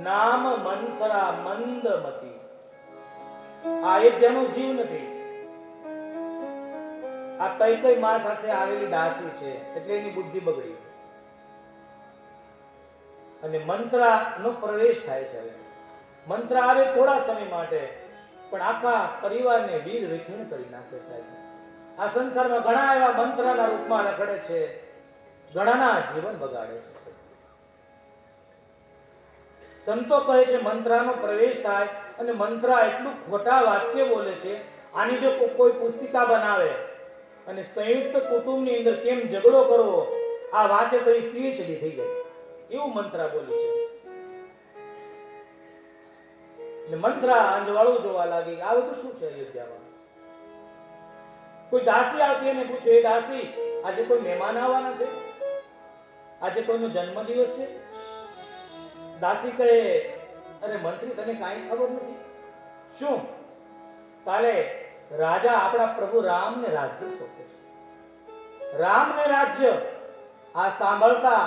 નામ મંથરા મંદમતી. આ અયોધ્યાનો જીવ નથી, આ કઈ માં સાથે આવેલી દાસી છે, એટલે એની બુદ્ધિ બગડી અને મંત્રા નો પ્રવેશ થાય છે. મંત્રા આવે થોડા સમય માટે, પણ આખા પરિવારને વીર વિખેણ કરી નાખે છે. આ સંસારમાં ઘણા એવા મંત્રના રૂપમાં રખડે છે, ઘણાના જીવન બગાડે છે. સંતો કહે છે મંત્રાનો પ્રવેશ થાય અને મંત્રા એટલું ખોટા વાક્ય બોલે છે, આની જો કોઈ પુસ્તિકા બનાવે અને સંયુક્ત કુટુંબની અંદર કેમ ઝઘડો કરવો આ વાંચે તો પીએચડી થઈ જાય એવું મંત્રા બોલે છે. મંત્રા અંજવાળું જોવા લાગી, આ બધું શું છે અયોધ્યામાં? કોઈ દાસી આવતી એને પૂછ્યું, એ દાસી આજે કોઈ મહેમાન આવવાના છે? આજે કોઈનો જન્મદિવસ છે? દાસી કહે, અરે મંત્રી તને કાંઈ ખબર નથી? શું? કાલે રાજા આપણા પ્રભુ રામને રાજ્ય સોંપે છે. રામને રાજ્ય. આ સાંભળતા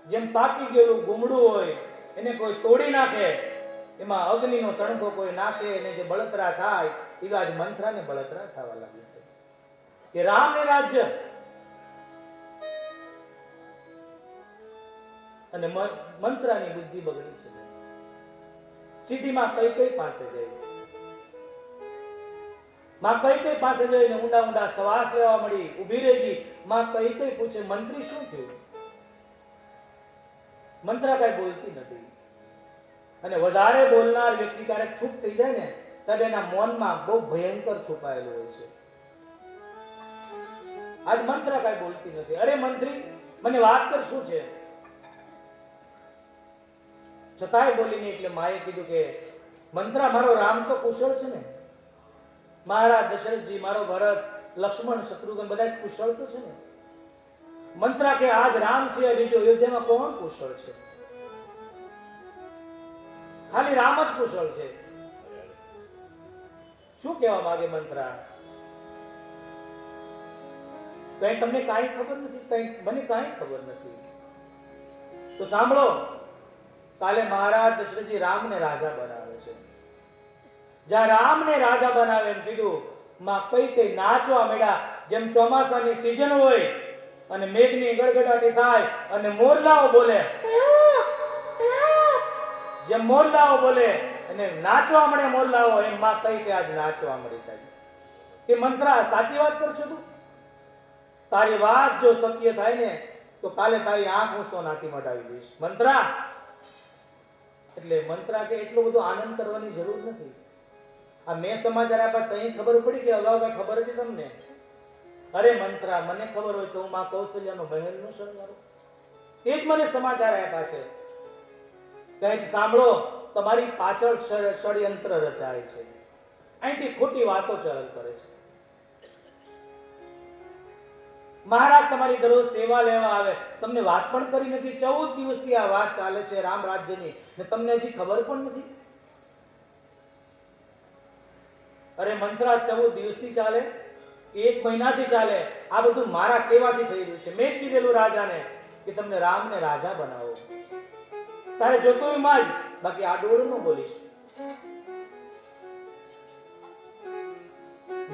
જેમ પાકી ગયેલું ગુમડું હોય એને કોઈ તોડી નાખે, એમાં અગ્નિનો તણખો કોઈ નાખે અને જે બળતરા થાય એવા જ મંત્રાને બળતરા થવા લાગી છે કે રામને રાજ્ય. અને મંત્રાની બુદ્ધિ બગડી છે. સીધીમાં કઈ પાસે ગઈ. માં કઈ પાસે જઈને ઊંડા ઊંડા શ્વાસ લેવા મળી, ઊભી રહી ગઈ. માં કઈ પૂછે, મંત્રી શું થયું? મંત્રા કઈ બોલતી નથી. અને વધારે બોલનાર વ્યક્તિ ક્યારેક ચૂપ થઈ જાય ને, સાહેબ એના મૌનમાં બહુ ભયંકર છુપાયેલું હોય છે. આજ મંત્રા કઈ બોલતી નથી. અરે મંત્રી મને વાત કર, શું છે? છતાંય બોલીને એટલે માએ કીધું કે મંત્રા મારો રામ તો કુશળ છે ને, મારા દશરથજી, મારો ભરત, લક્ષ્મણ, શત્રુઘ્ન બધા કુશળ તો છે ને. મંત્રા કે આજ રામ છે, બીજો અયોધ્યામાં કોણ કુશળ છે? ખાલી રામ જ કુશળ છે. શું કહેવા માંગે મંત્રા? કઈ તમને કાંઈ ખબર નથી? કઈ મને કાંઈ ખબર નથી. તો સાંભળો, કાલે મહારાજ દશરથજી રામને રાજા બનાવે છે. જ્યાં રામને રાજા બનાવે એમ કીધું, માં કઈ નાચવા મળ્યા. જેમ ચોમાસાની સિઝન હોય અને મેઘની ગડગડાટી થાય અને મોરલાઓ બોલે, જેમ મોરલાઓ બોલે અને નાચવા મળે મોરલાઓ, એમ માં કઈ આજ નાચવા મળી. સાહેબ એ મંત્રા સાચી વાત કરશો તું? તારી વાત જો સત્ય થાય ને તો કાલે તારી આંખ હું સોનાથી મટાવી દઈશ. મંત્રા એટલે મંત્રા કે એટલું બધું આનંદ કરવાની જરૂર નથી. આ મેં સમાચાર આપ્યા તો અહીં ખબર પડી કે અગાઉ કઈ ખબર હતી તમને? અરે મંત્રા, મને ખબર હોય તો હું માં કૌશલ્યાનો મહેલ નું શણગારું. એ જ મને સમાચાર આપ્યા છે. કંઈક સાંભળો, તમારી પાછળ ષડયંત્ર રચાય છે. અહીંથી ખોટી વાતો ચરણ કરે છે. મહારાજ તમારી દરરોજ સેવા લેવા આવે, તમને વાત પણ કરી નથી. 14 દિવસથી આ વાત ચાલે છે રામ રાજ્યની ને તમને હજી ખબર પણ નથી. અરે મંત્રા, 14 દિવસથી ચાલે, 1 મહિનાથી ચાલે. આ બધું મારા કહેવાથી થઈ રહ્યું છે. મેં જ કીધેલું રાજાને કે તમને રામને રાજા બનાવો. તારે જોતું માં જ, બાકી આડોળું ન બોલીશ.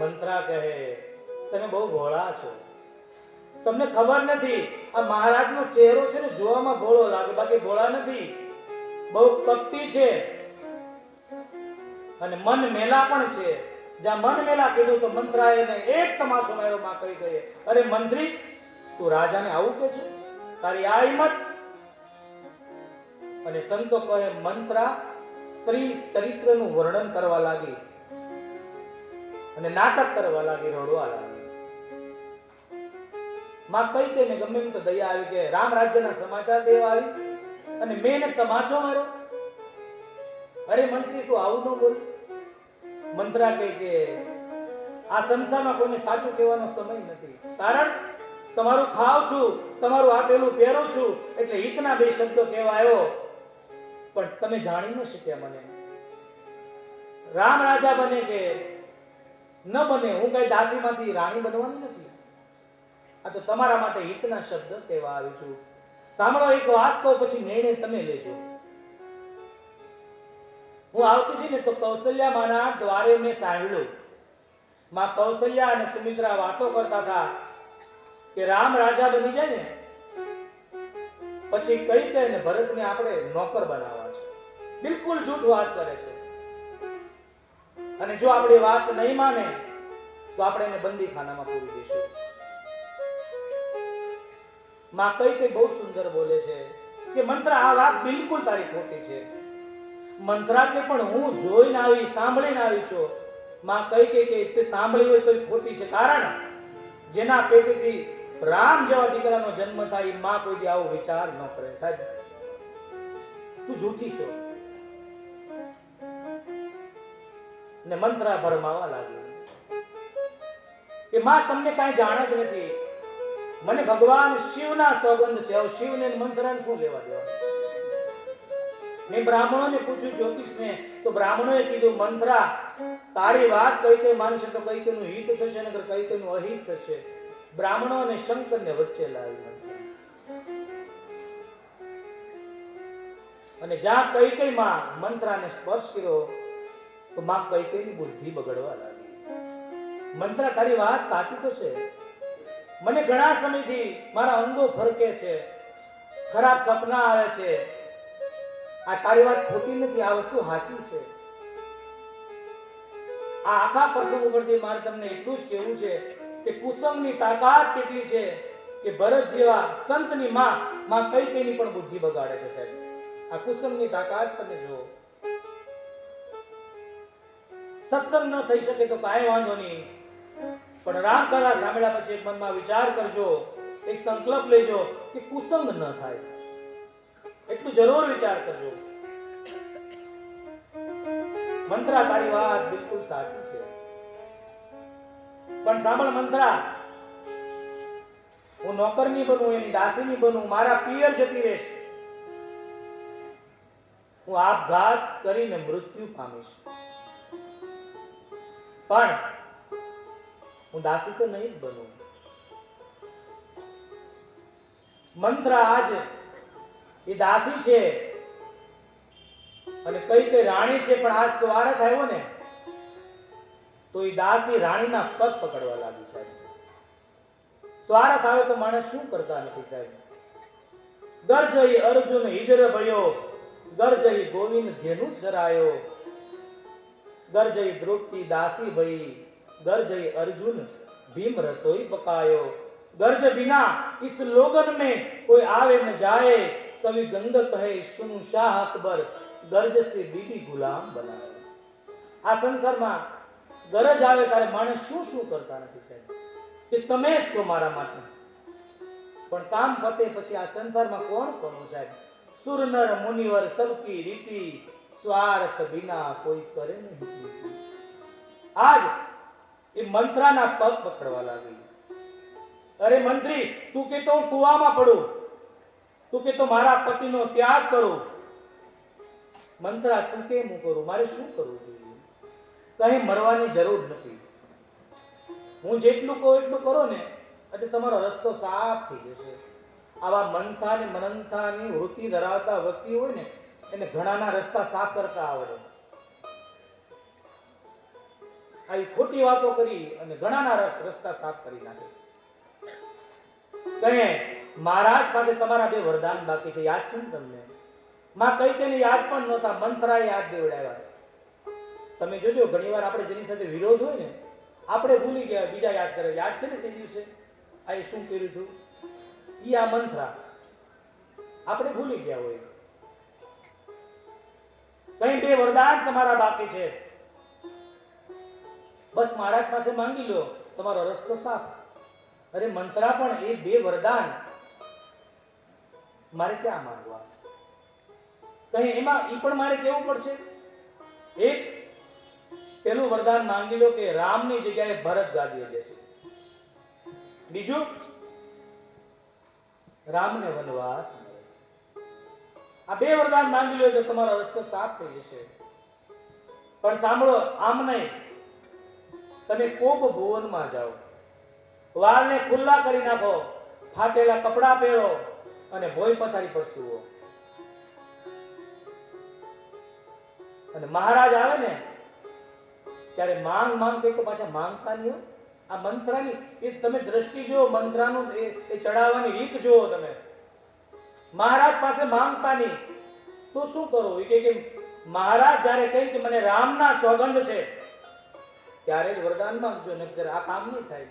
મંત્રા કહે, તમે બહુ ભોળા છો, તમને ખબર નથી. આ મહારાજનો ચહેરો છે ને જોવામાં ભોળો લાગે, બાકી ભોળા નથી. બહુ કપટી છે અને મન મેલા પણ છે. જ્યાં મન મેલા કીધું તો મંત્રાએ એને એક તમાશો માર્યો. માં કહી ગઈ, અરે મંત્રી, તું રાજાને આવું કે છે? તારી આ હિંમત? અને સંતો કહે, મંત્રા સ્ત્રી ચરિત્રનું વર્ણન કરવા લાગી અને નાટક કરવા લાગી, રડવા લાગી. માં કઈ કઈને ગમે એમ તો દયા આવી કે રામ રાજ્યના સમાચાર દેવા આવી અને મેં એને તમાચો માર્યો. અરે મંત્રી, તું આવું ન બોલ. મંત્રા કહે કે આ સંસારમાં કોઈને સાચું કહેવાનો સમય નથી. કારણ તમારું ખાવ છું, તમારું આપેલું પહેરું છું, એટલે હિતના 2 શબ્દો કહેવા આવ્યો, પણ તમે જાણી ન શક્યા મને. રામ રાજા બને કે ન બને, હું કઈ દાસીમાંથી રાણી બનવાની નથી. આ તો તમારા માટે હિતના શબ્દ કહેવા આવી છું. સાંભળો, એક વાત કહું પછી નિર્ણય તમે લેજો. હું આવતી હતી ને તો કૌશલ્યા માના દ્વારે મેં સાંભળ્યું. માં કૌશલ્યા અને સુમિત્રા વાતો કરતા હતા કે રામ રાજા બની જાય ને પછી કઈ કે ને ભરતને આપણે નોકર બનાવવા છે. બિલકુલ જૂઠ વાત કરે છે. અને જો આપણી વાત નહીં માને તો આપણે એને બંદીખાનામાં પૂરી દઈશું. માં કઈ બહુ સુંદર બોલે છે કે મંત્રા આ વાત બિલકુલ તારી ખોટી છે. મંત્રા કે પણ હું જોઈને આવી, સાંભળીને આવી છું. માં કઈ કે તે સાંભળી હોય તો ખોટી છે. કારણ જેના પેટથી રામ જેવા દીકરાનો જન્મ થાય માં કોઈ દી આવો વિચાર ન કરે. સાહેબ તું જૂઠી છો. ને મંત્રા ભરમાવા લાગી કે માં તમને કાંઈ જાણ જ નથી. મને ભગવાન શિવના સોગંદ છે. હવે શિવને મંત્રાને શું લેવા દેવા? મેં બ્રાહ્મણોને પૂછ્યું, જ્યોતિષને, તો બ્રાહ્મણોએ કીધું મંત્રા તારી વાત કઈ કઈ માનશે તો કઈ કઈનું હિત થશે નકર કઈ કઈનું અહિત થશે. બ્રાહ્મણો અને શંકરને વચ્ચે લાવી મંત્રા. અને જ્યાં કઈ કઈ માં મંત્રાને સ્પર્શ કર્યો તો માં કઈ કઈની બુદ્ધિ બગડવા લાગી. મંત્રા તારી વાત સાચી તો છે. મને ઘણા સમયથી મારા અંગો ફરકે છે, ખરાબ સપના આવે છે. આ તારી વાત ખોટી નથી, આ વસ્તુ સાચી છે. આ આખા પ્રસંગ ઉપરથી મારે તમને એટલું જ કહેવું છે કે કુસુમની તાકાત કેટલી છે કે ભરત જેવા સંતની માં કઈ કઈની પણ બુદ્ધિ બગાડે છે. સાહેબ આ કુસુમની તાકાત તમે જુઓ. સત્સંગ ન થઈ શકે તો કાંઈ વાંધો નહીં, પણ રામકથા સાંભળ્યા પછી એક મનમાં વિચાર કરજો, એક સંકલ્પ લેજો કે કુસંગ ન થાય. એટલું જરૂર વિચાર કરજો. મંત્રા તારી વાત બિલકુલ સાચી છે, પણ સાંભળ મંત્રા, હું નોકર ની બનું, એની દાસી ની બનું, મારા પિયર જતી રહેશ, હું આપઘાત કરીને મૃત્યુ પામીશ, પણ હું દાસી તો નહીં જ બનું. મંત્રા આજ એ દાસી છે અને કઈ રાણી છે, પણ આજ સ્વાર્થ આવ્યો ને તો એ દાસી રાણીના પગ પકડવા લાગી. સાહેબ સ્વાર્થ આવે તો માણસ શું કરતા નથી. સાહેબ ગરજઈ અર્જુન હિજર ભયો, ગરજઈ ગોવિંદ ધેનુ ચરાયો, ગરજઈ દ્રૌપદી દાસી ભઈ, गरजई अर्जुन भीम रसोई पकायो, गर्ज बिना इस लोगन में कोई आवे न जाए, कवि गंग कहे सुन शाह अकबर, गर्ज से बीबी गुलाम बनाए. આ સંસારમાં ગરજ આવે ત્યારે માણસ શું શું કરતા નથી. સાહેબ કે તમે જ છો મારા માટે, પણ કામ પતે પછી આ સંસારમાં કોણ કોનું? સાહેબ સુર નર મુનિવર સબકી રીતિ, સ્વાર્થ બિના કોઈ કરે નહીં. આજ એ મંત્રાના પગ પકડવા લાગી. અરે મંત્રી, તું કે તો હું કુવામાં પડું, તું કે તો મારા પતિનો ત્યાગ કરું. મંત્રા તું કેમ હું કરું? મારે શું કરવું જોઈએ? કઈ મરવાની જરૂર નથી. હું જેટલું કહું એટલું કરો ને એટલે તમારો રસ્તો સાફ થઈ જશે. આવા મનથા ને મનંથાની વૃત્તિ ધરાવતા વ્યક્તિ હોય ને એને ઘણાના રસ્તા સાફ કરતા આવડે. આવી ખોટી વાતો કરી અને ઘણાના રસ્તા સાફ કરી નાખે. કહે મહારાજ પાસે તમારા બે વરદાન બાકી છે, યાદ છે ને તમને? માં કઈ તેને યાદ પણ નહોતા, મંત્રા યાદ દેવડાવ્યા. તમે જોજો ઘણી વાર આપણે જેની સાથે વિરોધ હોય ને આપણે ભૂલી ગયા, બીજા યાદ કરે. યાદ છે ને તે દિવસે આ શું કર્યું હતું? ઈ આ મંત્રા આપણે ભૂલી ગયા હોય. કઈ બે વરદાન તમારા બાકી છે, બસ મહારાજ પાસે માંગી લો, તમારો રસ્તો સાફ. અરે મંત્રા, પણ એ બે વરદાન મારે ક્યાં માંગવા? કઈ એમાં ઈ પણ મારે કેવું પડશે. એક પેલું વરદાન માંગી લો કે રામની જગ્યાએ ભરત ગાદીએ જશે. બીજું રામને વનવાસ મળે. આ બે વરદાન માંગી લો તો તમારો રસ્તો સાફ થઈ જશે. પણ સાંભળો, આમ નહીં. તમે કોપ ભુવનમાં જાઓ, વાળને ખુલ્લા કરી નાખો, ફાટેલા કપડા પહેરો અને ભોય પથારી પર સૂવો. અને મહારાજ આવે ને ત્યારે માંગ માંગ કઈ તો પાછા માંગતા નહીં હોય. આ મંત્રની એ તમે દ્રષ્ટિ જુઓ, મંત્રનું એ ચડાવવાની રીત જુઓ તમે. મહારાજ પાસે માંગતા નહીં તો શું કરો એ કે મહારાજ જ્યારે કહે કે મને રામના સોગંદ છે ત્યારે જ વરદાન માંગજો, નહીંતર આ કામ નહીં થાય.